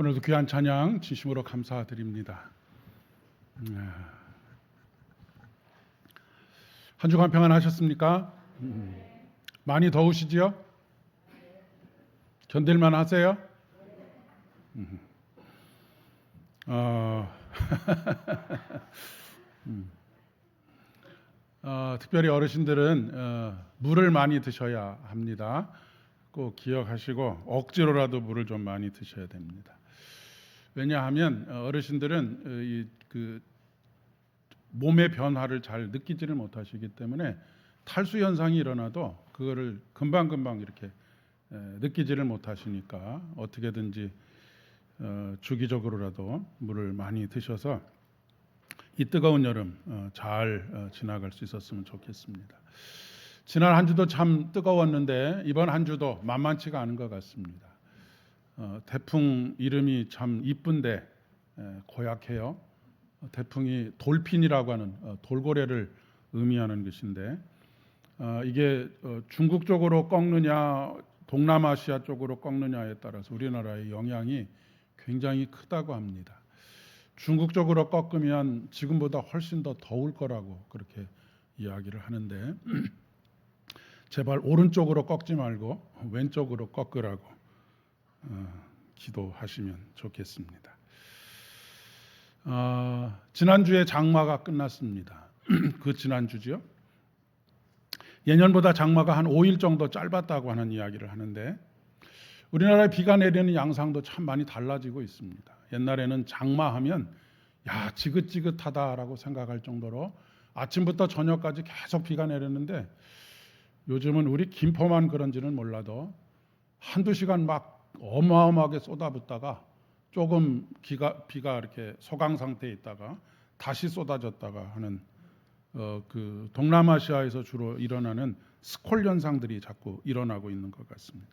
오늘도 귀한 찬양 진심으로 감사드립니다. 한 주간 평안하셨습니까? 많이 더우시지요? 견딜만 하세요? 특별히 어르신들은 물을 많이 드셔야 합니다. 꼭 기억하시고 억지로라도 물을 좀 많이 드셔야 됩니다. 왜냐하면 어르신들은 그 몸의 변화를 잘 느끼지를 못하시기 때문에 탈수 현상이 일어나도 그거를 금방 이렇게 느끼지를 못하시니까 어떻게든지 주기적으로라도 물을 많이 드셔서 이 뜨거운 여름 잘 지나갈 수 있었으면 좋겠습니다. 지난 한 주도 참 뜨거웠는데 이번 한 주도 만만치가 않은 것 같습니다. 태풍 이름이 참 이쁜데 고약해요. 태풍이 돌핀이라고 하는 돌고래를 의미하는 것인데 이게 중국 쪽으로 꺾느냐 동남아시아 쪽으로 꺾느냐에 따라서 우리나라의 영향이 굉장히 크다고 합니다. 중국 쪽으로 꺾으면 지금보다 훨씬 더 더울 거라고 그렇게 이야기를 하는데 제발 오른쪽으로 꺾지 말고 왼쪽으로 꺾으라고 기도하시면 좋겠습니다. 지난주에 장마가 끝났습니다. 그 지난주죠. 예년보다 장마가 한 5일 정도 짧았다고 하는 이야기를 하는데 우리나라에 비가 내리는 양상도 참 많이 달라지고 있습니다. 옛날에는 장마하면 야 지긋지긋하다라고 생각할 정도로 아침부터 저녁까지 계속 비가 내렸는데 요즘은 우리 김포만 그런지는 몰라도 한두 시간 막 어마어마하게 쏟아붓다가 조금 비가 이렇게 소강 상태에 있다가 다시 쏟아졌다가 하는 그 동남아시아에서 주로 일어나는 스콜 현상들이 자꾸 일어나고 있는 것 같습니다.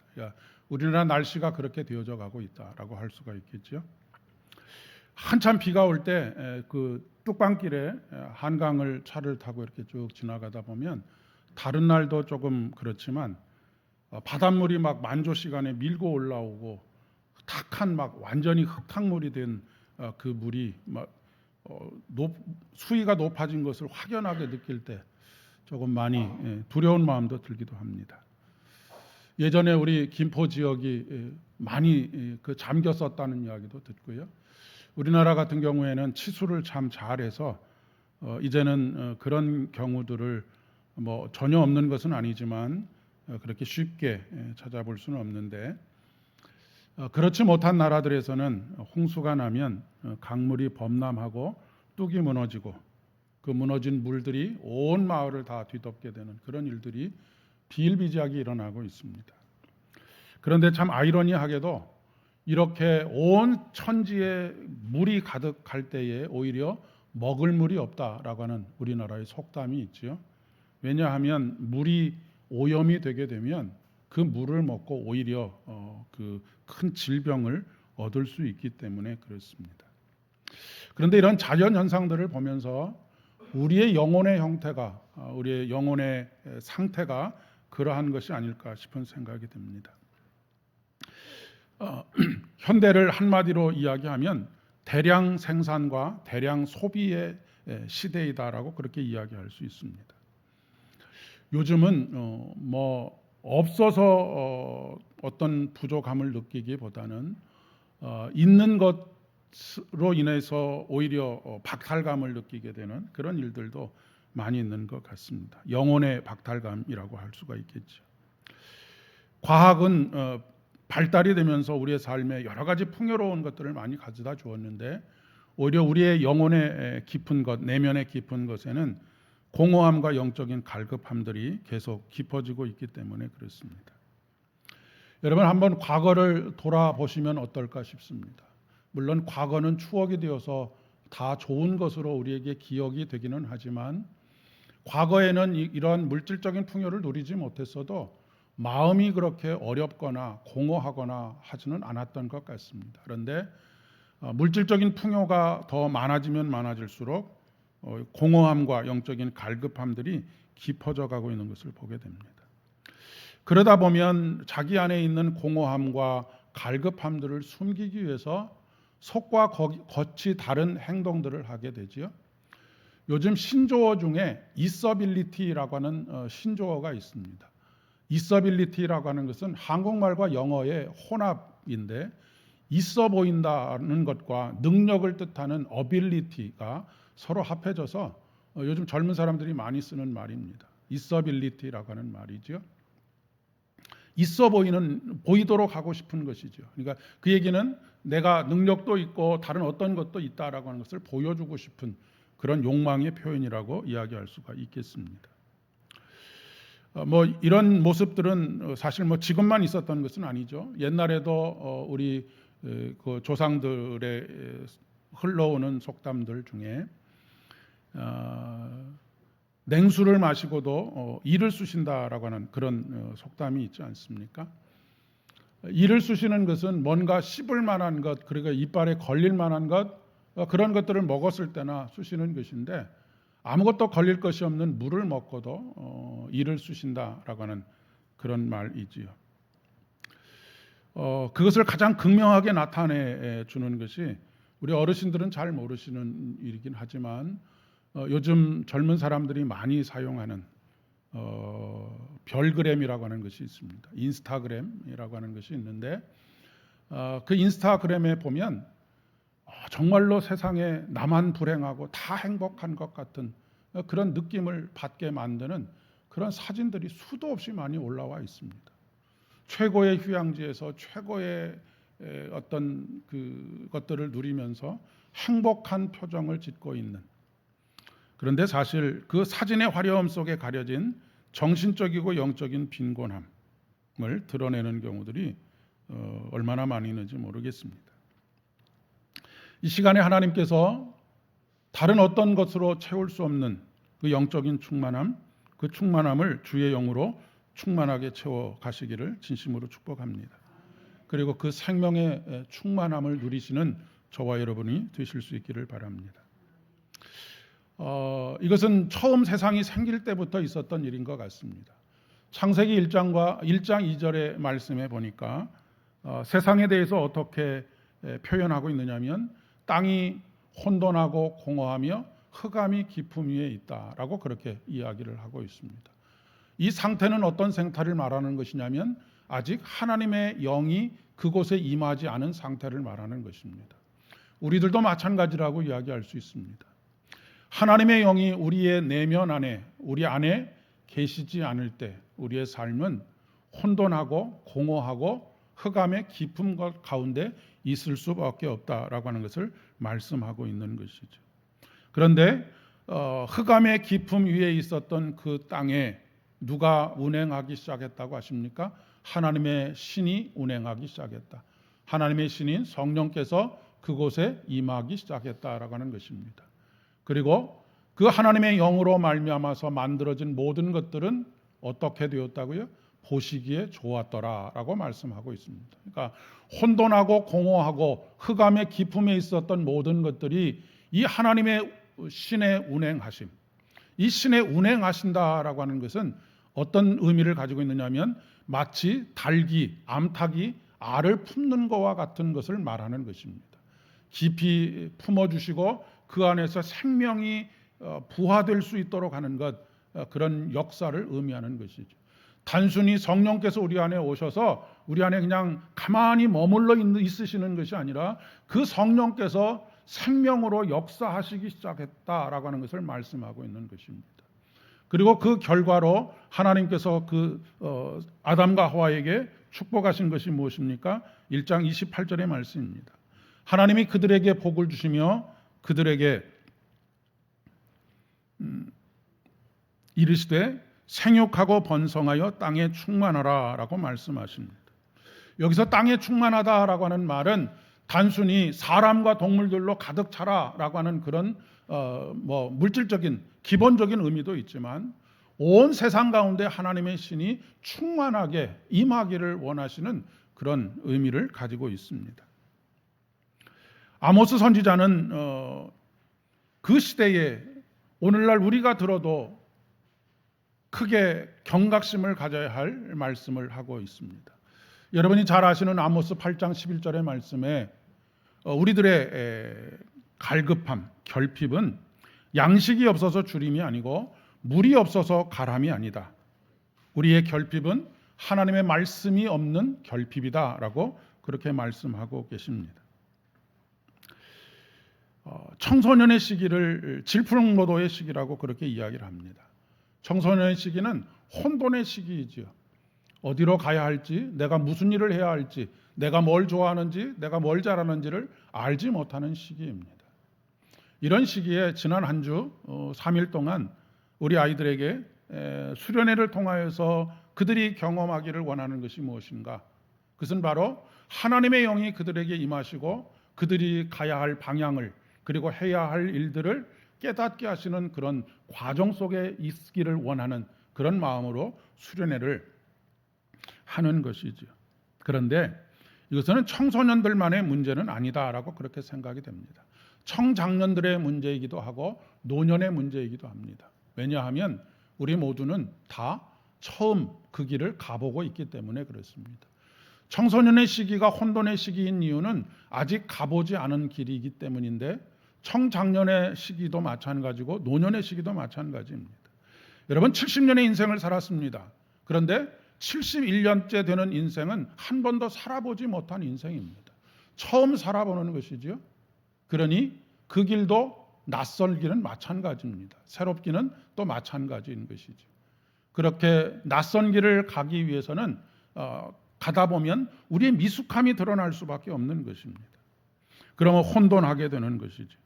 우리나라 날씨가 그렇게 되어져 가고 있다라고 할 수가 있겠죠. 한참 비가 올 때 그 뚝방길에 한강을 차를 타고 이렇게 쭉 지나가다 보면 다른 날도 조금 그렇지만 바닷물이 막 만조 시간에 밀고 올라오고 탁한 막 완전히 흙탕물이 된 그 물이 막 수위가 높아진 것을 확연하게 느낄 때 조금 많이 두려운 마음도 들기도 합니다. 예전에 우리 김포 지역이 많이 그 잠겼었다는 이야기도 듣고요. 우리나라 같은 경우에는 치수를 참 잘해서 이제는 그런 경우들을 뭐 전혀 없는 것은 아니지만 그렇게 쉽게 찾아볼 수는 없는데 그렇지 못한 나라들에서는 홍수가 나면 강물이 범람하고 뚝이 무너지고 그 무너진 물들이 온 마을을 다 뒤덮게 되는 그런 일들이 비일비재하게 일어나고 있습니다. 그런데 참 아이러니하게도 이렇게 온 천지에 물이 가득할 때에 오히려 먹을 물이 없다라고 하는 우리나라의 속담이 있죠. 왜냐하면 물이 오염이 되게 되면 그 물을 먹고 오히려 그 큰 질병을 얻을 수 있기 때문에 그렇습니다. 그런데 이런 자연 현상들을 보면서 우리의 영혼의 형태가 우리의 영혼의 상태가 그러한 것이 아닐까 싶은 생각이 듭니다. 현대를 한마디로 이야기하면 대량 생산과 대량 소비의 시대이다라고 그렇게 이야기할 수 있습니다. 요즘은 뭐 없어서 어떤 부족함을 느끼기보다는 있는 것으로 인해서 오히려 박탈감을 느끼게 되는 그런 일들도 많이 있는 것 같습니다. 영혼의 박탈감이라고 할 수가 있겠죠. 과학은 발달이 되면서 우리의 삶에 여러 가지 풍요로운 것들을 많이 가져다 주었는데 오히려 우리의 영혼의 깊은 것, 내면의 깊은 것에는 공허함과 영적인 갈급함들이 계속 깊어지고 있기 때문에 그렇습니다. 여러분 한번 과거를 돌아보시면 어떨까 싶습니다. 물론 과거는 추억이 되어서 다 좋은 것으로 우리에게 기억이 되기는 하지만 과거에는 이러한 물질적인 풍요를 누리지 못했어도 마음이 그렇게 어렵거나 공허하거나 하지는 않았던 것 같습니다. 그런데 물질적인 풍요가 더 많아지면 많아질수록 공허함과 영적인 갈급함들이 깊어져 가고 있는 것을 보게 됩니다. 그러다 보면 자기 안에 있는 공허함과 갈급함들을 숨기기 위해서 속과 겉이 다른 행동들을 하게 되지요. 요즘 신조어 중에 있어빌리티라고 하는 신조어가 있습니다. 있어빌리티라고 하는 것은 한국말과 영어의 혼합인데, 있어 보인다는 것과 능력을 뜻하는 ability가 서로 합해져서 요즘 젊은 사람들이 많이 쓰는 말입니다. 있어빌리티라고 하는 말이죠. 있어 보이도록 하고 싶은 것이죠. 그러니까 그 얘기는 내가 능력도 있고 다른 어떤 것도 있다라고 하는 것을 보여주고 싶은 그런 욕망의 표현이라고 이야기할 수가 있겠습니다. 이런 모습들은 사실 지금만 있었던 것은 아니죠. 옛날에도 우리 그 조상들의 흘러오는 속담들 중에 냉수를 마시고도 이를 쑤신다라고 하는 그런 속담이 있지 않습니까? 이를 쑤시는 것은 뭔가 씹을 만한 것, 그러니까 이빨에 걸릴 만한 것, 그런 것들을 먹었을 때나 쑤시는 것인데, 아무것도 걸릴 것이 없는 물을 먹고도 이를 쑤신다라고 하는 그런 말이지요. 그것을 가장 극명하게 나타내 주는 것이, 우리 어르신들은 잘 모르시는 일이긴 하지만 요즘 젊은 사람들이 많이 사용하는 별그램이라고 하는 것이 있습니다. 인스타그램이라고 하는 것이 있는데, 그 인스타그램에 보면 정말로 세상에 나만 불행하고 다 행복한 것 같은 그런 느낌을 받게 만드는 그런 사진들이 수도 없이 많이 올라와 있습니다. 최고의 휴양지에서 최고의 어떤 그 것들을 누리면서 행복한 표정을 짓고 있는, 그런데 사실 그 사진의 화려함 속에 가려진 정신적이고 영적인 빈곤함을 드러내는 경우들이 얼마나 많이 있는지 모르겠습니다. 이 시간에 하나님께서 다른 어떤 것으로 채울 수 없는 그 영적인 충만함, 그 충만함을 주의 영으로 충만하게 채워 가시기를 진심으로 축복합니다. 그리고 그 생명의 충만함을 누리시는 저와 여러분이 되실 수 있기를 바랍니다. 이것은 처음 세상이 생길 때부터 있었던 일인 것 같습니다. 창세기 1장 2절의 말씀에 보니까 세상에 대해서 어떻게 표현하고 있느냐면, 땅이 혼돈하고 공허하며 흑암이 깊음 위에 있다라고 그렇게 이야기를 하고 있습니다. 이 상태는 어떤 상태를 말하는 것이냐면, 아직 하나님의 영이 그곳에 임하지 않은 상태를 말하는 것입니다. 우리들도 마찬가지라고 이야기할 수 있습니다. 하나님의 영이 우리의 내면 안에, 우리 안에 계시지 않을 때 우리의 삶은 혼돈하고 공허하고 흑암의 깊은 것 가운데 있을 수밖에 없다라고 하는 것을 말씀하고 있는 것이죠. 그런데 흑암의 깊음 위에 있었던 그 땅에 누가 운행하기 시작했다고 하십니까? 하나님의 신이 운행하기 시작했다. 하나님의 신인 성령께서 그곳에 임하기 시작했다라고 하는 것입니다. 그리고 그 하나님의 영으로 말미암아서 만들어진 모든 것들은 어떻게 되었다고요? 보시기에 좋았더라라고 말씀하고 있습니다. 그러니까 혼돈하고 공허하고 흑암의 깊음에 있었던 모든 것들이 이 하나님의 신의 운행하심, 이 신의 운행하신다라고 하는 것은 어떤 의미를 가지고 있느냐면, 마치 닭이, 암탉이 알을 품는 것과 같은 것을 말하는 것입니다. 깊이 품어주시고 그 안에서 생명이 부화될 수 있도록 하는 것, 그런 역사를 의미하는 것이죠. 단순히 성령께서 우리 안에 오셔서 우리 안에 그냥 가만히 머물러 있으시는 것이 아니라, 그 성령께서 생명으로 역사하시기 시작했다라고 하는 것을 말씀하고 있는 것입니다. 그리고 그 결과로 하나님께서 그 아담과 하와에게 축복하신 것이 무엇입니까? 1장 28절의 말씀입니다. 하나님이 그들에게 복을 주시며 그들에게 이르시되 생육하고 번성하여 땅에 충만하라라고 말씀하십니다. 여기서 땅에 충만하다라고 하는 말은 단순히 사람과 동물들로 가득 차라라고 하는 그런 물질적인 기본적인 의미도 있지만, 온 세상 가운데 하나님의 신이 충만하게 임하기를 원하시는 그런 의미를 가지고 있습니다. 아모스 선지자는 그 시대에 오늘날 우리가 들어도 크게 경각심을 가져야 할 말씀을 하고 있습니다. 여러분이 잘 아시는 아모스 8장 11절의 말씀에 우리들의 갈급함, 결핍은 양식이 없어서 주림이 아니고 물이 없어서 가람이 아니다. 우리의 결핍은 하나님의 말씀이 없는 결핍이다라고 그렇게 말씀하고 계십니다. 청소년의 시기를 질풍노도의 시기라고 그렇게 이야기를 합니다. 청소년의 시기는 혼돈의 시기이지요. 어디로 가야 할지, 내가 무슨 일을 해야 할지, 내가 뭘 좋아하는지, 내가 뭘 잘하는지를 알지 못하는 시기입니다. 이런 시기에 지난 한 주 3일 동안 우리 아이들에게 수련회를 통하여서 그들이 경험하기를 원하는 것이 무엇인가? 그것은 바로 하나님의 영이 그들에게 임하시고 그들이 가야 할 방향을 그리고 해야 할 일들을 깨닫게 하시는 그런 과정 속에 있기를 원하는 그런 마음으로 수련회를 하는 것이죠. 그런데 이것은 청소년들만의 문제는 아니다라고 그렇게 생각이 됩니다. 청장년들의 문제이기도 하고 노년의 문제이기도 합니다. 왜냐하면 우리 모두는 다 처음 그 길을 가보고 있기 때문에 그렇습니다. 청소년의 시기가 혼돈의 시기인 이유는 아직 가보지 않은 길이기 때문인데 청장년의 시기도 마찬가지고 노년의 시기도 마찬가지입니다. 여러분 70년의 인생을 살았습니다. 그런데 71년째 되는 인생은 한 번도 살아보지 못한 인생입니다. 처음 살아보는 것이죠. 그러니 그 길도 낯설기는 마찬가지입니다. 새롭기는 또 마찬가지인 것이죠. 그렇게 낯선 길을 가기 위해서는 가다 보면 우리의 미숙함이 드러날 수밖에 없는 것입니다. 그러면 혼돈하게 되는 것이죠.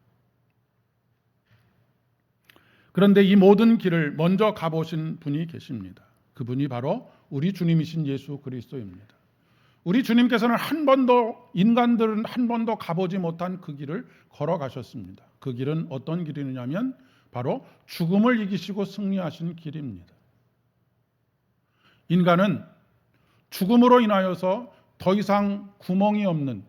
그런데 이 모든 길을 먼저 가보신 분이 계십니다. 그분이 바로 우리 주님이신 예수 그리스도입니다. 우리 주님께서는 인간들은 한 번도 가보지 못한 그 길을 걸어가셨습니다. 그 길은 어떤 길이냐면 바로 죽음을 이기시고 승리하신 길입니다. 인간은 죽음으로 인하여서 더 이상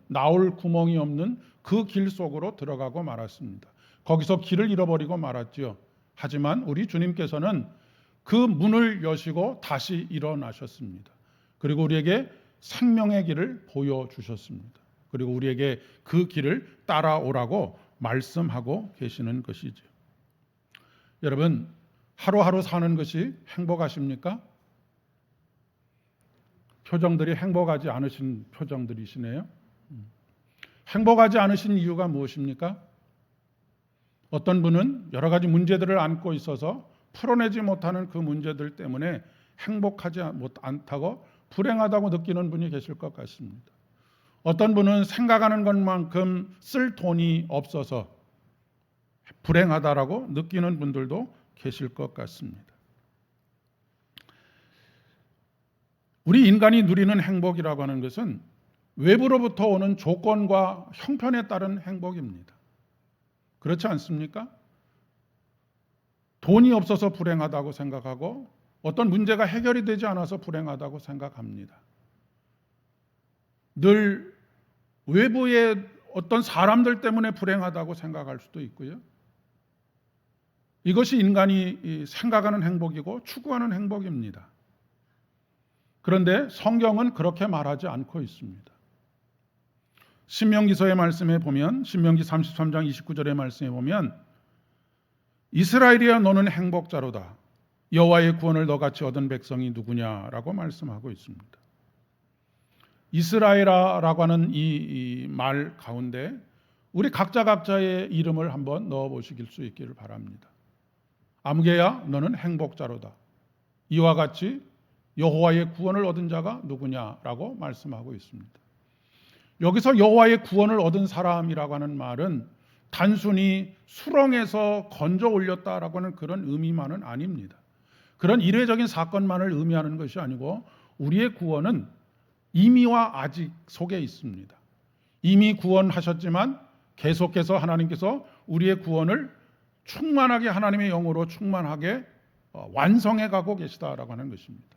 나올 구멍이 없는 그 길 속으로 들어가고 말았습니다. 거기서 길을 잃어버리고 말았지요. 하지만 우리 주님께서는 그 문을 여시고 다시 일어나셨습니다. 그리고 우리에게 생명의 길을 보여주셨습니다. 그리고 우리에게 그 길을 따라오라고 말씀하고 계시는 것이죠. 여러분, 하루하루 사는 것이 행복하십니까? 표정들이 행복하지 않으신 표정들이시네요. 행복하지 않으신 이유가 무엇입니까? 어떤 분은 여러 가지 문제들을 안고 있어서 풀어내지 못하는 그 문제들 때문에 행복하지 않다고 불행하다고 느끼는 분이 계실 것 같습니다. 어떤 분은 생각하는 것만큼 쓸 돈이 없어서 불행하다라고 느끼는 분들도 계실 것 같습니다. 우리 인간이 누리는 행복이라고 하는 것은 외부로부터 오는 조건과 형편에 따른 행복입니다. 그렇지 않습니까? 돈이 없어서 불행하다고 생각하고 어떤 문제가 해결이 되지 않아서 불행하다고 생각합니다. 늘 외부의 어떤 사람들 때문에 불행하다고 생각할 수도 있고요. 이것이 인간이 생각하는 행복이고 추구하는 행복입니다. 그런데 성경은 그렇게 말하지 않고 있습니다. 신명기서의 말씀에 보면 신명기 33장 29절의 말씀에 보면 이스라엘이여 너는 행복자로다. 여호와의 구원을 너같이 얻은 백성이 누구냐라고 말씀하고 있습니다. 이스라엘아라고 하는 이 말 가운데 우리 각자의 이름을 한번 넣어 보실 수 있기를 바랍니다. 아무개야 너는 행복자로다. 이와 같이 여호와의 구원을 얻은 자가 누구냐라고 말씀하고 있습니다. 여기서 여호와의 구원을 얻은 사람이라고 하는 말은 단순히 수렁에서 건져 올렸다라고 하는 그런 의미만은 아닙니다. 그런 이례적인 사건만을 의미하는 것이 아니고 우리의 구원은 이미와 아직 속에 있습니다. 이미 구원하셨지만 계속해서 하나님께서 우리의 구원을 충만하게 하나님의 영으로 충만하게 완성해 가고 계시다라고 하는 것입니다.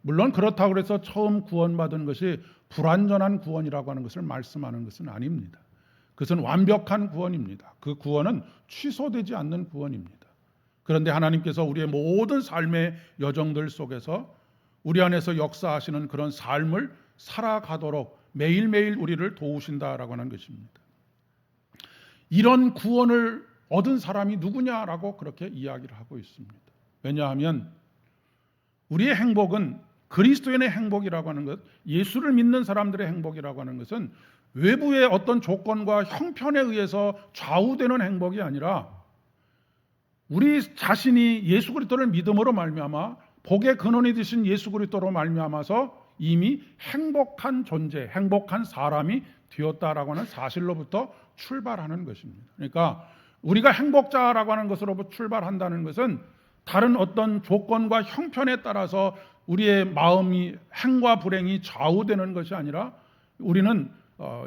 물론 그렇다고 해서 처음 구원받은 것이 불완전한 구원이라고 하는 것을 말씀하는 것은 아닙니다. 그것은 완벽한 구원입니다. 그 구원은 취소되지 않는 구원입니다. 그런데 하나님께서 우리의 모든 삶의 여정들 속에서 우리 안에서 역사하시는 그런 삶을 살아가도록 매일매일 우리를 도우신다라고 하는 것입니다. 이런 구원을 얻은 사람이 누구냐라고 그렇게 이야기를 하고 있습니다. 왜냐하면 우리의 행복은, 그리스도인의 행복이라고 하는 것, 예수를 믿는 사람들의 행복이라고 하는 것은 외부의 어떤 조건과 형편에 의해서 좌우되는 행복이 아니라 우리 자신이 예수 그리스도를 믿음으로 말미암아 복의 근원이 되신 예수 그리스도로 말미암아서 이미 행복한 존재, 행복한 사람이 되었다라고 하는 사실로부터 출발하는 것입니다. 그러니까 우리가 행복자라고 하는 것으로부터 출발한다는 것은 다른 어떤 조건과 형편에 따라서 우리의 마음이 행과 불행이 좌우되는 것이 아니라 우리는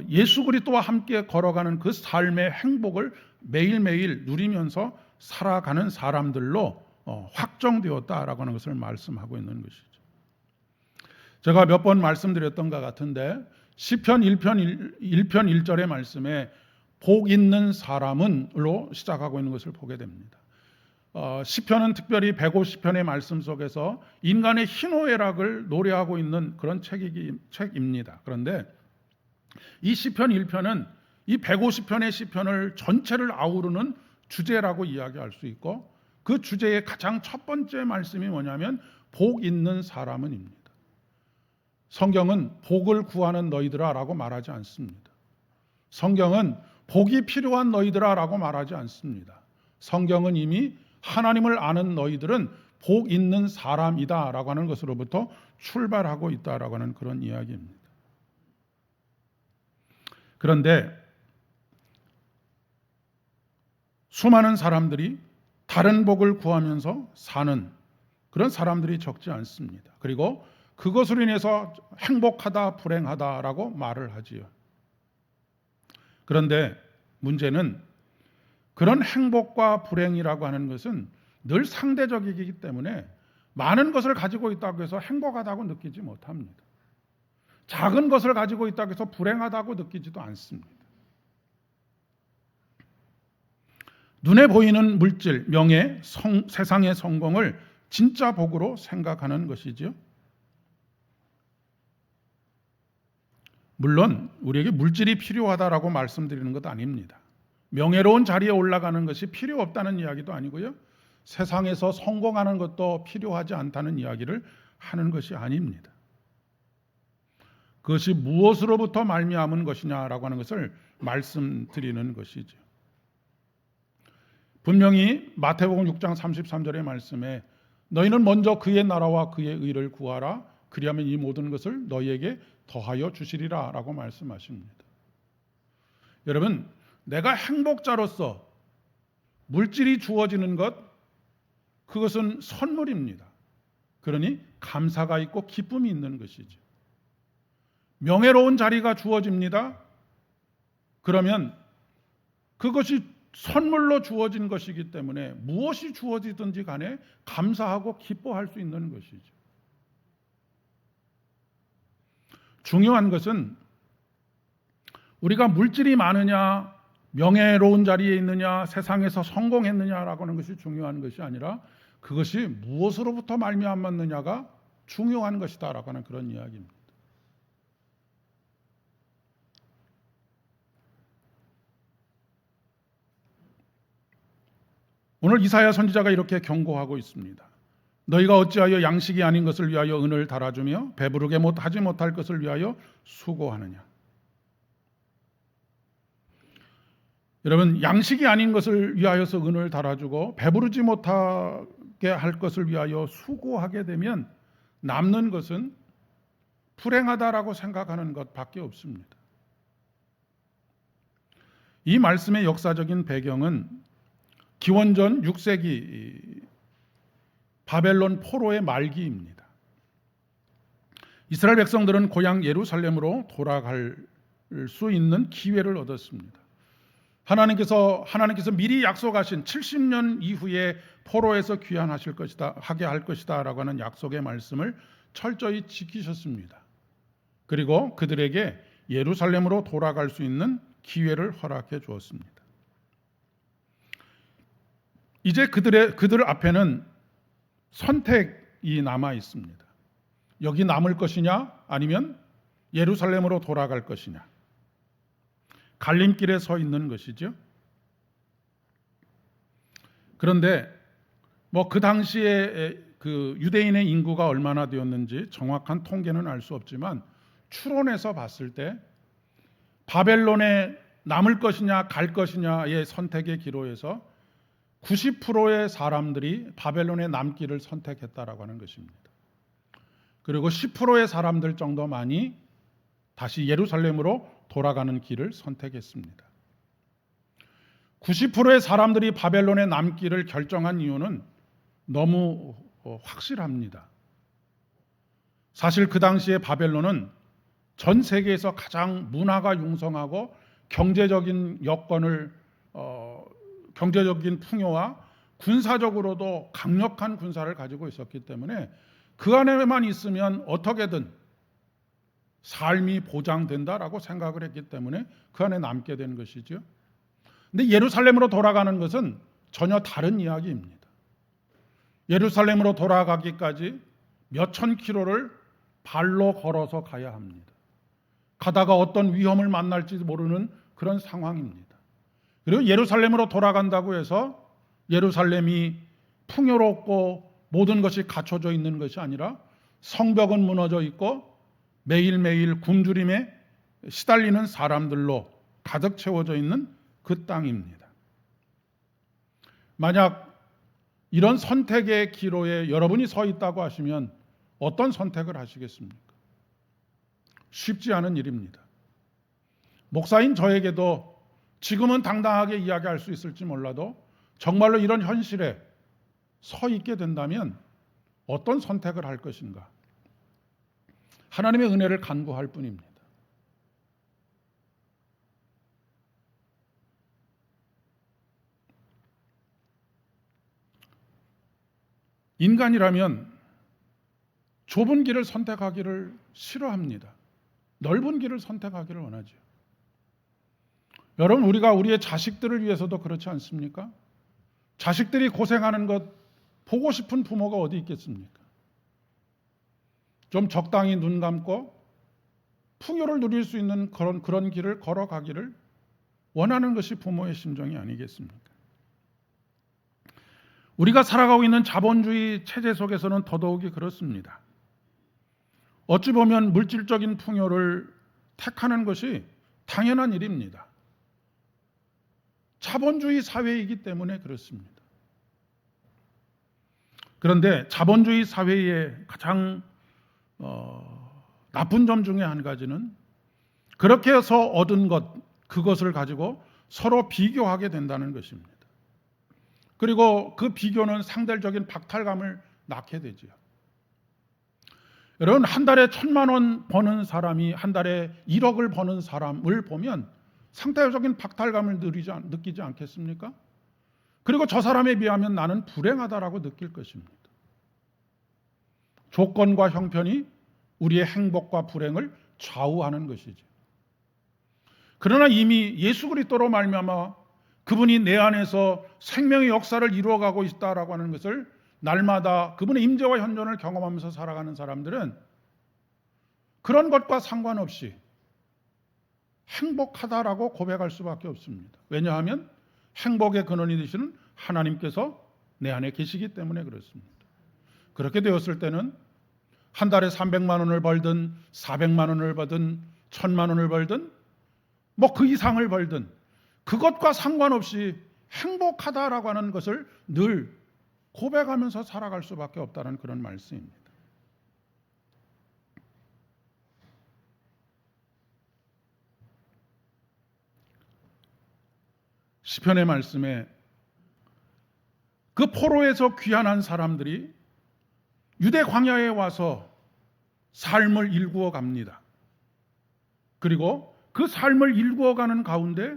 예수 그리스도와 함께 걸어가는 그 삶의 행복을 매일매일 누리면서 살아가는 사람들로 확정되었다라고 하는 것을 말씀하고 있는 것이죠. 제가 몇 번 말씀드렸던 것 같은데 시편 1편 1절의 말씀에 복 있는 사람은로 시작하고 있는 것을 보게 됩니다. 시편은 특별히 150편의 말씀 속에서 인간의 희노애락을 노래하고 있는 그런 책입니다. 그런데 이 시편 1편은 이 150편의 시편을 전체를 아우르는 주제라고 이야기할 수 있고, 그 주제의 가장 첫 번째 말씀이 뭐냐면 복 있는 사람은입니다. 성경은 복을 구하는 너희들아 라고 말하지 않습니다. 성경은 복이 필요한 너희들아 라고 말하지 않습니다. 성경은 이미 하나님을 아는 너희들은 복 있는 사람이다 라고 하는 것으로부터 출발하고 있다라고 하는 그런 이야기입니다. 그런데 수많은 사람들이 다른 복을 구하면서 사는 그런 사람들이 적지 않습니다. 그리고 그것으로 인해서 행복하다, 불행하다라고 말을 하지요. 그런데 문제는 그런 행복과 불행이라고 하는 것은 늘 상대적이기 때문에 많은 것을 가지고 있다고 해서 행복하다고 느끼지 못합니다. 작은 것을 가지고 있다고 해서 불행하다고 느끼지도 않습니다. 눈에 보이는 물질, 명예, 세상의 성공을 진짜 복으로 생각하는 것이지요. 물론 우리에게 물질이 필요하다라고 말씀드리는 것도 아닙니다. 명예로운 자리에 올라가는 것이 필요 없다는 이야기도 아니고요. 세상에서 성공하는 것도 필요하지 않다는 이야기를 하는 것이 아닙니다. 그것이 무엇으로부터 말미암은 것이냐라고 하는 것을 말씀드리는 것이죠. 분명히 마태복음 6장 33절의 말씀에 너희는 먼저 그의 나라와 그의 의를 구하라. 그리하면 이 모든 것을 너희에게 더하여 주시리라 라고 말씀하십니다. 여러분, 내가 행복자로서 물질이 주어지는 것, 그것은 선물입니다. 그러니 감사가 있고 기쁨이 있는 것이죠. 명예로운 자리가 주어집니다. 그러면 그것이 선물로 주어진 것이기 때문에 무엇이 주어지든지 간에 감사하고 기뻐할 수 있는 것이죠. 중요한 것은 우리가 물질이 많으냐, 명예로운 자리에 있느냐, 세상에서 성공했느냐라고 하는 것이 중요한 것이 아니라 그것이 무엇으로부터 말미암았느냐가 중요한 것이다라고 하는 그런 이야기입니다. 오늘 이사야 선지자가 이렇게 경고하고 있습니다. 너희가 어찌하여 양식이 아닌 것을 위하여 은을 달아주며 배부르게 하지 못할 것을 위하여 수고하느냐. 여러분, 양식이 아닌 것을 위하여서 은을 달아주고 배부르지 못하게 할 것을 위하여 수고하게 되면 남는 것은 불행하다라고 생각하는 것밖에 없습니다. 이 말씀의 역사적인 배경은 기원전 6세기 바벨론 포로의 말기입니다. 이스라엘 백성들은 고향 예루살렘으로 돌아갈 수 있는 기회를 얻었습니다. 하나님께서 미리 약속하신 70년 이후에 포로에서 귀환하실 것이다, 하게 할 것이다라고 하는 약속의 말씀을 철저히 지키셨습니다. 그리고 그들에게 예루살렘으로 돌아갈 수 있는 기회를 허락해 주었습니다. 이제 그들 앞에는 선택이 남아 있습니다. 여기 남을 것이냐, 아니면 예루살렘으로 돌아갈 것이냐, 갈림길에 서 있는 것이죠. 그런데 그 당시에 그 유대인의 인구가 얼마나 되었는지 정확한 통계는 알 수 없지만 추론해서 봤을 때 바벨론에 남을 것이냐 갈 것이냐의 선택의 기로에서 90%의 사람들이 바벨론에 남기를 선택했다라고 하는 것입니다. 그리고 10%의 사람들 정도만이 다시 예루살렘으로 돌아가는 길을 선택했습니다. 90%의 사람들이 바벨론에 남기를 결정한 이유는 너무 확실합니다. 사실 그 당시에 바벨론은 전 세계에서 가장 문화가 융성하고 경제적인 여건을 경제적인 풍요와 군사적으로도 강력한 군사를 가지고 있었기 때문에 그 안에만 있으면 어떻게든 삶이 보장된다라고 생각을 했기 때문에 그 안에 남게 된 것이죠. 근데 예루살렘으로 돌아가는 것은 전혀 다른 이야기입니다. 예루살렘으로 돌아가기까지 몇천 킬로를 발로 걸어서 가야 합니다. 가다가 어떤 위험을 만날지 모르는 그런 상황입니다. 그리고 예루살렘으로 돌아간다고 해서 예루살렘이 풍요롭고 모든 것이 갖춰져 있는 것이 아니라 성벽은 무너져 있고 매일매일 굶주림에 시달리는 사람들로 가득 채워져 있는 그 땅입니다. 만약 이런 선택의 기로에 여러분이 서 있다고 하시면 어떤 선택을 하시겠습니까? 쉽지 않은 일입니다. 목사인 저에게도 지금은 당당하게 이야기할 수 있을지 몰라도 정말로 이런 현실에 서 있게 된다면 어떤 선택을 할 것인가? 하나님의 은혜를 간구할 뿐입니다. 인간이라면 좁은 길을 선택하기를 싫어합니다. 넓은 길을 선택하기를 원하죠. 여러분, 우리가 우리의 자식들을 위해서도 그렇지 않습니까? 자식들이 고생하는 것 보고 싶은 부모가 어디 있겠습니까? 좀 적당히 눈 감고 풍요를 누릴 수 있는 그런 길을 걸어가기를 원하는 것이 부모의 심정이 아니겠습니까? 우리가 살아가고 있는 자본주의 체제 속에서는 더더욱이 그렇습니다. 어찌 보면 물질적인 풍요를 택하는 것이 당연한 일입니다. 자본주의 사회이기 때문에 그렇습니다. 그런데 자본주의 사회의 가장 나쁜 점 중에 한 가지는 그렇게 해서 얻은 것, 그것을 가지고 서로 비교하게 된다는 것입니다. 그리고 그 비교는 상대적인 박탈감을 낳게 되죠. 여러분, 한 달에 1,000만 원 버는 사람이 한 달에 1억을 버는 사람을 보면 상대적인 박탈감을 느끼지 않겠습니까? 그리고 저 사람에 비하면 나는 불행하다라고 느낄 것입니다. 조건과 형편이 우리의 행복과 불행을 좌우하는 것이죠. 그러나 이미 예수 그리스도로 말미암아 그분이 내 안에서 생명의 역사를 이루어가고 있다라고 하는 것을 날마다 그분의 임재와 현존을 경험하면서 살아가는 사람들은 그런 것과 상관없이 행복하다라고 고백할 수밖에 없습니다. 왜냐하면 행복의 근원이 되시는 하나님께서 내 안에 계시기 때문에 그렇습니다. 그렇게 되었을 때는 한 달에 300만 원을 벌든 400만 원을 벌든 1,000만 원을 벌든 그 이상을 벌든 그것과 상관없이 행복하다라고 하는 것을 늘 고백하면서 살아갈 수밖에 없다는 그런 말씀입니다. 시편의 말씀에 그 포로에서 귀환한 사람들이 유대 광야에 와서 삶을 일구어 갑니다. 그리고 그 삶을 일구어 가는 가운데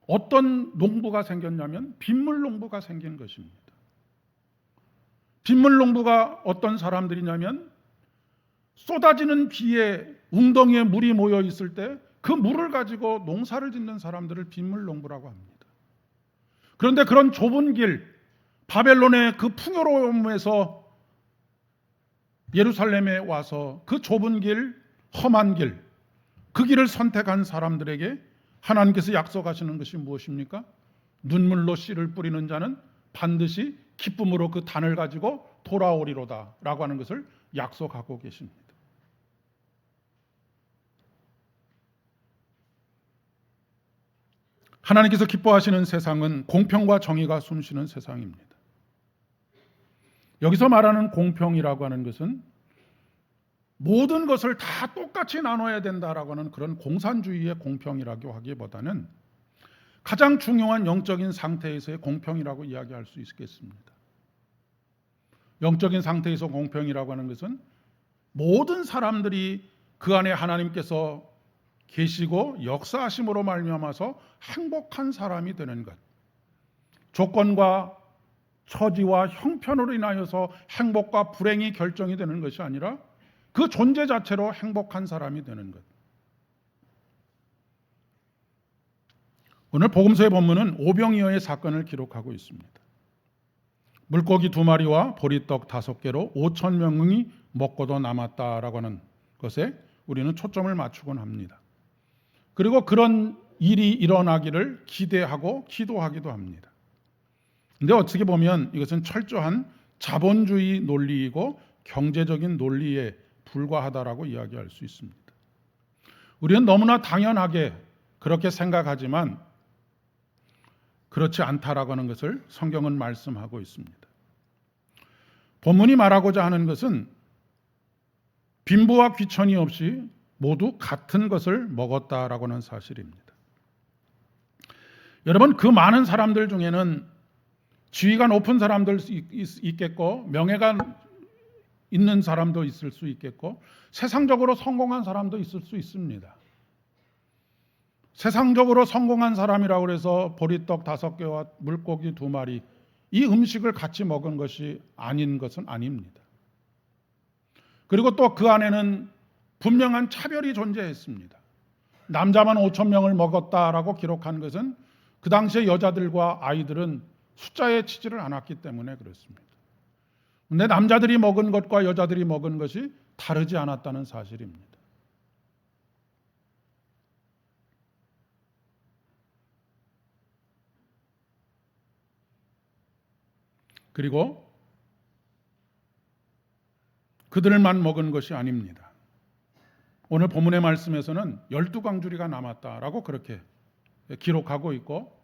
어떤 농부가 생겼냐면 빗물 농부가 생긴 것입니다. 빗물 농부가 어떤 사람들이냐면 쏟아지는 비에 웅덩이에 물이 모여 있을 때 그 물을 가지고 농사를 짓는 사람들을 빗물 농부라고 합니다. 그런데 그런 좁은 길, 바벨론의 그 풍요로움에서 예루살렘에 와서 그 좁은 길, 험한 길, 그 길을 선택한 사람들에게 하나님께서 약속하시는 것이 무엇입니까? 눈물로 씨를 뿌리는 자는 반드시 기쁨으로 그 단을 가지고 돌아오리로다 라고 하는 것을 약속하고 계십니다. 하나님께서 기뻐하시는 세상은 공평과 정의가 숨쉬는 세상입니다. 여기서 말하는 공평이라고 하는 것은 모든 것을 다 똑같이 나눠야 된다라고 하는 그런 공산주의의 공평이라고 하기보다는 가장 중요한 영적인 상태에서의 공평이라고 이야기할 수 있겠습니다. 영적인 상태에서 공평이라고 하는 것은 모든 사람들이 그 안에 하나님께서 계시고 역사하심으로 말미암아서 행복한 사람이 되는 것, 조건과 처지와 형편으로 인하여서 행복과 불행이 결정이 되는 것이 아니라 그 존재 자체로 행복한 사람이 되는 것. 오늘 복음서의 본문은 오병이어의 사건을 기록하고 있습니다. 물고기 2마리와 보리떡 5개로 5,000명이 먹고도 남았다라고 하는 것에 우리는 초점을 맞추곤 합니다. 그리고 그런 일이 일어나기를 기대하고 기도하기도 합니다. 근데 어떻게 보면 이것은 철저한 자본주의 논리이고 경제적인 논리에 불과하다라고 이야기할 수 있습니다. 우리는 너무나 당연하게 그렇게 생각하지만 그렇지 않다라고 하는 것을 성경은 말씀하고 있습니다. 본문이 말하고자 하는 것은 빈부와 귀천이 없이 모두 같은 것을 먹었다라고 하는 사실입니다. 여러분, 그 많은 사람들 중에는 지위가 높은 사람도 있겠고 명예가 있는 사람도 있을 수 있겠고 세상적으로 성공한 사람도 있을 수 있습니다. 세상적으로 성공한 사람이라고 해서 보리떡 5개와 물고기 2마리 이 음식을 같이 먹은 것이 아닌 것은 아닙니다. 그리고 또 그 안에는 분명한 차별이 존재했습니다. 남자만 5,000명을 먹었다라고 기록한 것은 그 당시에 여자들과 아이들은 숫자에 치지를 않았기 때문에 그렇습니다. 근데 남자들이 먹은 것과 여자들이 먹은 것이 다르지 않았다는 사실입니다. 그리고 그들만 먹은 것이 아닙니다. 오늘 본문의 말씀에서는 12광주리가 남았다라고 그렇게 기록하고 있고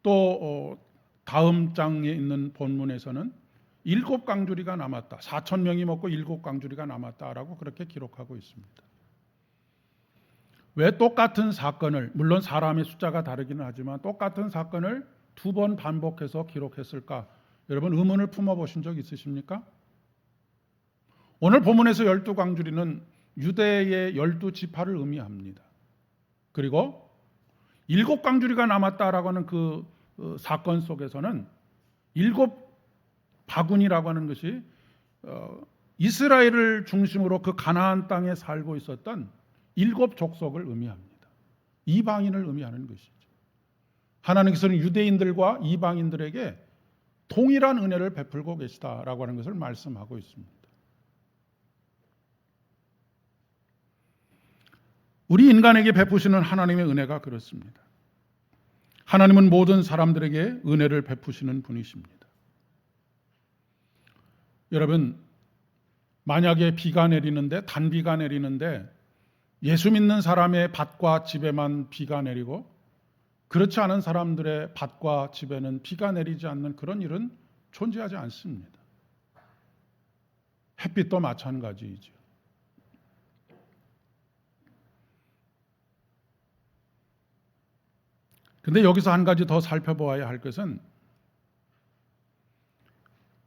또 다음 장에 있는 본문에서는 7광주리가 남았다. 4,000명이 먹고 7광주리가 남았다라고 그렇게 기록하고 있습니다. 왜 똑같은 사건을, 물론 사람의 숫자가 다르기는 하지만 똑같은 사건을 2번 반복해서 기록했을까? 여러분 의문을 품어보신 적 있으십니까? 오늘 본문에서 12광주리는 유대의 12지파를 의미합니다. 그리고 7광주리가 남았다라고 하는 그 사건 속에서는 7바군이라고 하는 것이 이스라엘을 중심으로 그 가나안 땅에 살고 있었던 7족속을 의미합니다. 이방인을 의미하는 것이죠. 하나님께서는 유대인들과 이방인들에게 동일한 은혜를 베풀고 계시다라고 하는 것을 말씀하고 있습니다. 우리 인간에게 베푸시는 하나님의 은혜가 그렇습니다. 하나님은 모든 사람들에게 은혜를 베푸시는 분이십니다. 여러분, 만약에 비가 내리는데 단비가 내리는데 예수 믿는 사람의 밭과 집에만 비가 내리고 그렇지 않은 사람들의 밭과 집에는 비가 내리지 않는 그런 일은 존재하지 않습니다. 햇빛도 마찬가지이죠. 근데 여기서 한 가지 더 살펴보아야 할 것은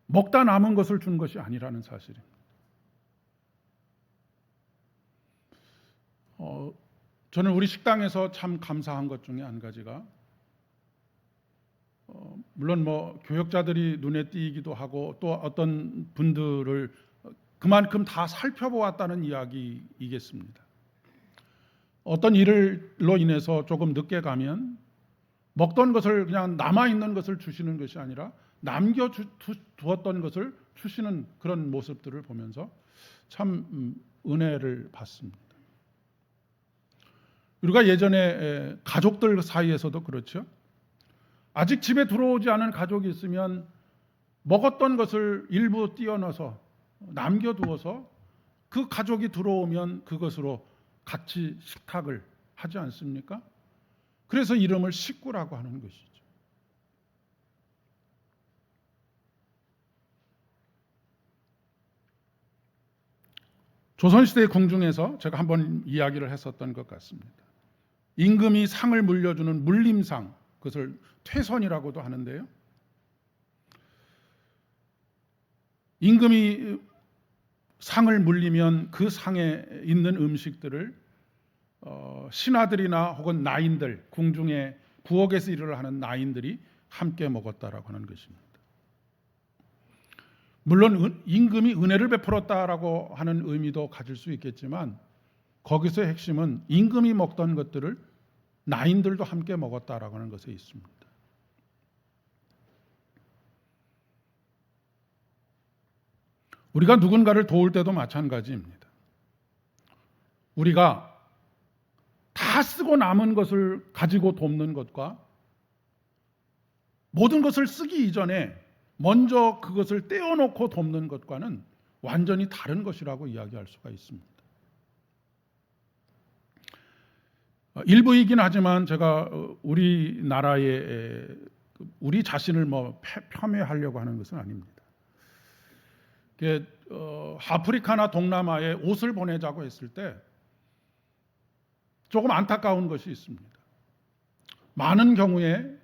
먹다 남은 것을 준 것이 아니라는 사실입니다. 저는 우리 식당에서 참 감사한 것 중에 한 가지가 물론 교역자들이 눈에 띄기도 하고 또 어떤 분들을 그만큼 다 살펴보았다는 이야기이겠습니다. 어떤 일로 인해서 조금 늦게 가면 먹던 것을 그냥 남아있는 것을 주시는 것이 아니라 남겨두었던 것을 주시는 그런 모습들을 보면서 참 은혜를 받습니다. 우리가 예전에 가족들 사이에서도 그렇죠. 아직 집에 들어오지 않은 가족이 있으면 먹었던 것을 일부 띄어넣어서 남겨두어서 그 가족이 들어오면 그것으로 같이 식탁을 하지 않습니까? 그래서 이름을 식구라고 하는 것이죠. 조선시대의 궁중에서 제가 한번 이야기를 했었던 것 같습니다. 임금이 상을 물려주는 물림상, 그것을 퇴선이라고도 하는데요. 임금이 상을 물리면 그 상에 있는 음식들을 신하들이나 혹은 나인들, 궁중에 부엌에서 일을 하는 나인들이 함께 먹었다라고 하는 것입니다. 물론 임금이 은혜를 베풀었다라고 하는 의미도 가질 수 있겠지만 거기서의 핵심은 임금이 먹던 것들을 나인들도 함께 먹었다라고 하는 것에 있습니다. 우리가 누군가를 도울 때도 마찬가지입니다. 우리가 다 쓰고 남은 것을 가지고 돕는 것과 모든 것을 쓰기 이전에 먼저 그것을 떼어놓고 돕는 것과는 완전히 다른 것이라고 이야기할 수가 있습니다. 일부이긴 하지만 제가 우리나라의 우리 자신을 폄훼하려고 하는 것은 아닙니다. 아프리카나 동남아에 옷을 보내자고 했을 때 조금 안타까운 것이 있습니다. 많은 경우에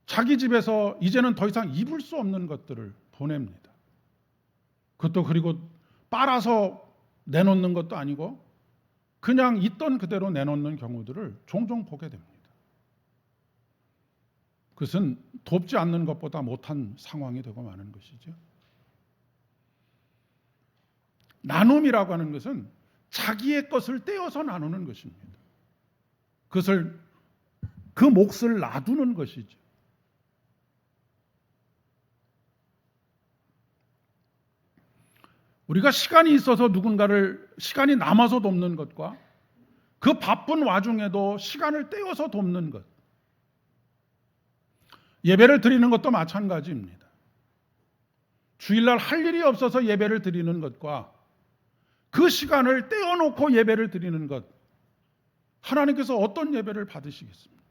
자기 집에서 이제는 더 이상 입을 수 없는 것들을 보냅니다. 그것도 그리고 빨아서 내놓는 것도 아니고 그냥 있던 그대로 내놓는 경우들을 종종 보게 됩니다. 그것은 돕지 않는 것보다 못한 상황이 되고 마는 것이죠. 나눔이라고 하는 것은 자기의 것을 떼어서 나누는 것입니다. 그것을 그 몫을 놔두는 것이죠. 우리가 시간이 있어서 누군가를 시간이 남아서 돕는 것과 그 바쁜 와중에도 시간을 떼어서 돕는 것, 예배를 드리는 것도 마찬가지입니다. 주일날 할 일이 없어서 예배를 드리는 것과 그 시간을 떼어놓고 예배를 드리는 것, 하나님께서 어떤 예배를 받으시겠습니까?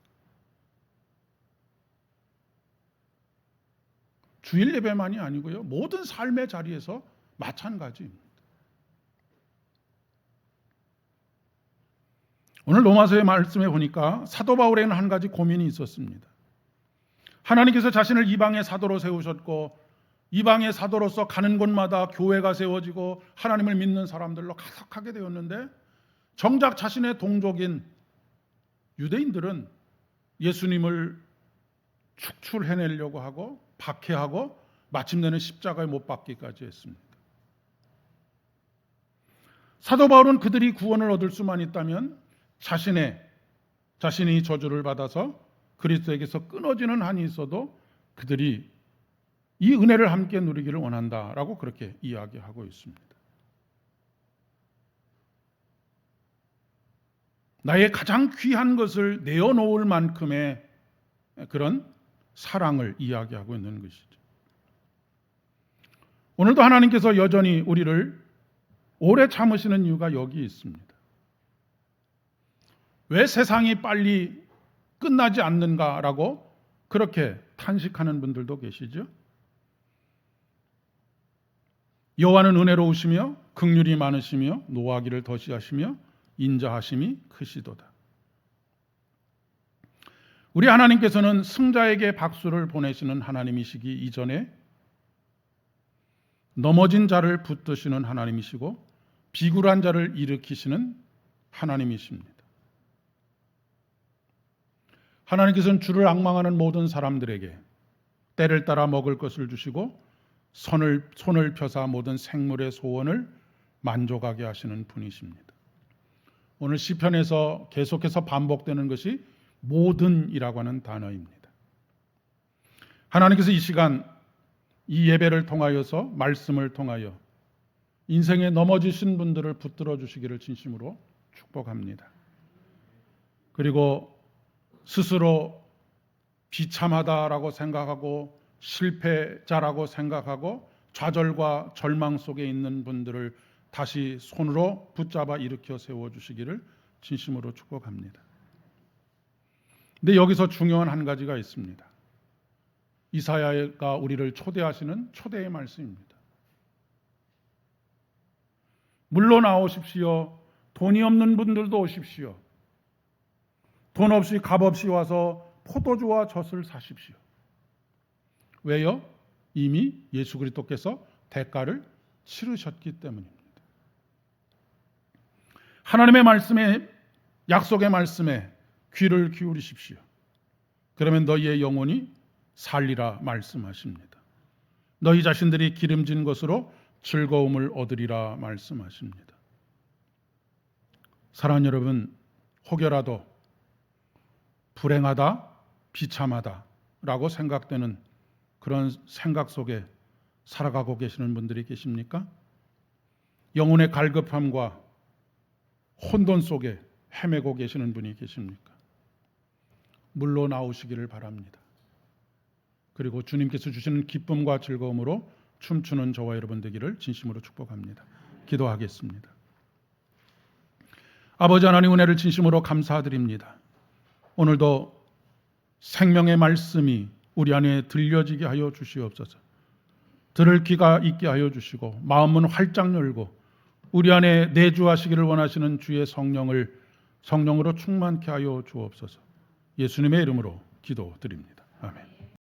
주일 예배만이 아니고요, 모든 삶의 자리에서 마찬가지입니다. 오늘 로마서의 말씀에 보니까 사도 바울에는 한 가지 고민이 있었습니다. 하나님께서 자신을 이방의 사도로 세우셨고 이방의 사도로서 가는 곳마다 교회가 세워지고 하나님을 믿는 사람들로 가득하게 되었는데 정작 자신의 동족인 유대인들은 예수님을 축출해내려고 하고 박해하고 마침내는 십자가에 못 박기까지 했습니다. 사도 바울은 그들이 구원을 얻을 수만 있다면 자신이 저주를 받아서 그리스도에게서 끊어지는 한이 있어도 그들이 이 은혜를 함께 누리기를 원한다라고 그렇게 이야기하고 있습니다. 나의 가장 귀한 것을 내어놓을 만큼의 그런 사랑을 이야기하고 있는 것이죠. 오늘도 하나님께서 여전히 우리를 오래 참으시는 이유가 여기 있습니다. 왜 세상이 빨리 끝나지 않는가라고 그렇게 탄식하는 분들도 계시죠. 여호와는 은혜로우시며 긍휼이 많으시며 노하기를 더시하시며 인자하심이 크시도다. 우리 하나님께서는 승자에게 박수를 보내시는 하나님이시기 이전에 넘어진 자를 붙드시는 하나님이시고 비굴한 자를 일으키시는 하나님이십니다. 하나님께서는 주를 앙망하는 모든 사람들에게 때를 따라 먹을 것을 주시고 손을 펴사 모든 생물의 소원을 만족하게 하시는 분이십니다. 오늘 시편에서 계속해서 반복되는 것이 모든이라고 하는 단어입니다. 하나님께서 이 시간 이 예배를 통하여서 말씀을 통하여 인생에 넘어지신 분들을 붙들어 주시기를 진심으로 축복합니다. 그리고 스스로 비참하다라고 생각하고 실패자라고 생각하고 좌절과 절망 속에 있는 분들을 다시 손으로 붙잡아 일으켜 세워주시기를 진심으로 축복합니다. 근데 여기서 중요한 한 가지가 있습니다. 이사야가 우리를 초대하시는 초대의 말씀입니다. 물러나오십시오. 돈이 없는 분들도 오십시오. 돈 없이 값 없이 와서 포도주와 젖을 사십시오. 왜요? 이미 예수 그리스도께서 대가를 치르셨기 때문입니다. 하나님의 말씀에, 약속의 말씀에 귀를 기울이십시오. 그러면 너희의 영혼이 살리라 말씀하십니다. 너희 자신들이 기름진 것으로 즐거움을 얻으리라 말씀하십니다. 사랑하는 여러분, 혹여라도 불행하다, 비참하다라고 생각되는 그런 생각 속에 살아가고 계시는 분들이 계십니까? 영혼의 갈급함과 혼돈 속에 헤매고 계시는 분이 계십니까? 물러나오시기를 바랍니다. 그리고 주님께서 주시는 기쁨과 즐거움으로 춤추는 저와 여러분 되기를 진심으로 축복합니다. 기도하겠습니다. 아버지 하나님, 은혜를 진심으로 감사드립니다. 오늘도 생명의 말씀이 우리 안에 들려지게 하여 주시옵소서. 들을 귀가 있게 하여 주시고 마음은 활짝 열고 우리 안에 내주하시기를 원하시는 주의 성령으로 충만케 하여 주옵소서. 예수님의 이름으로 기도드립니다. 아멘.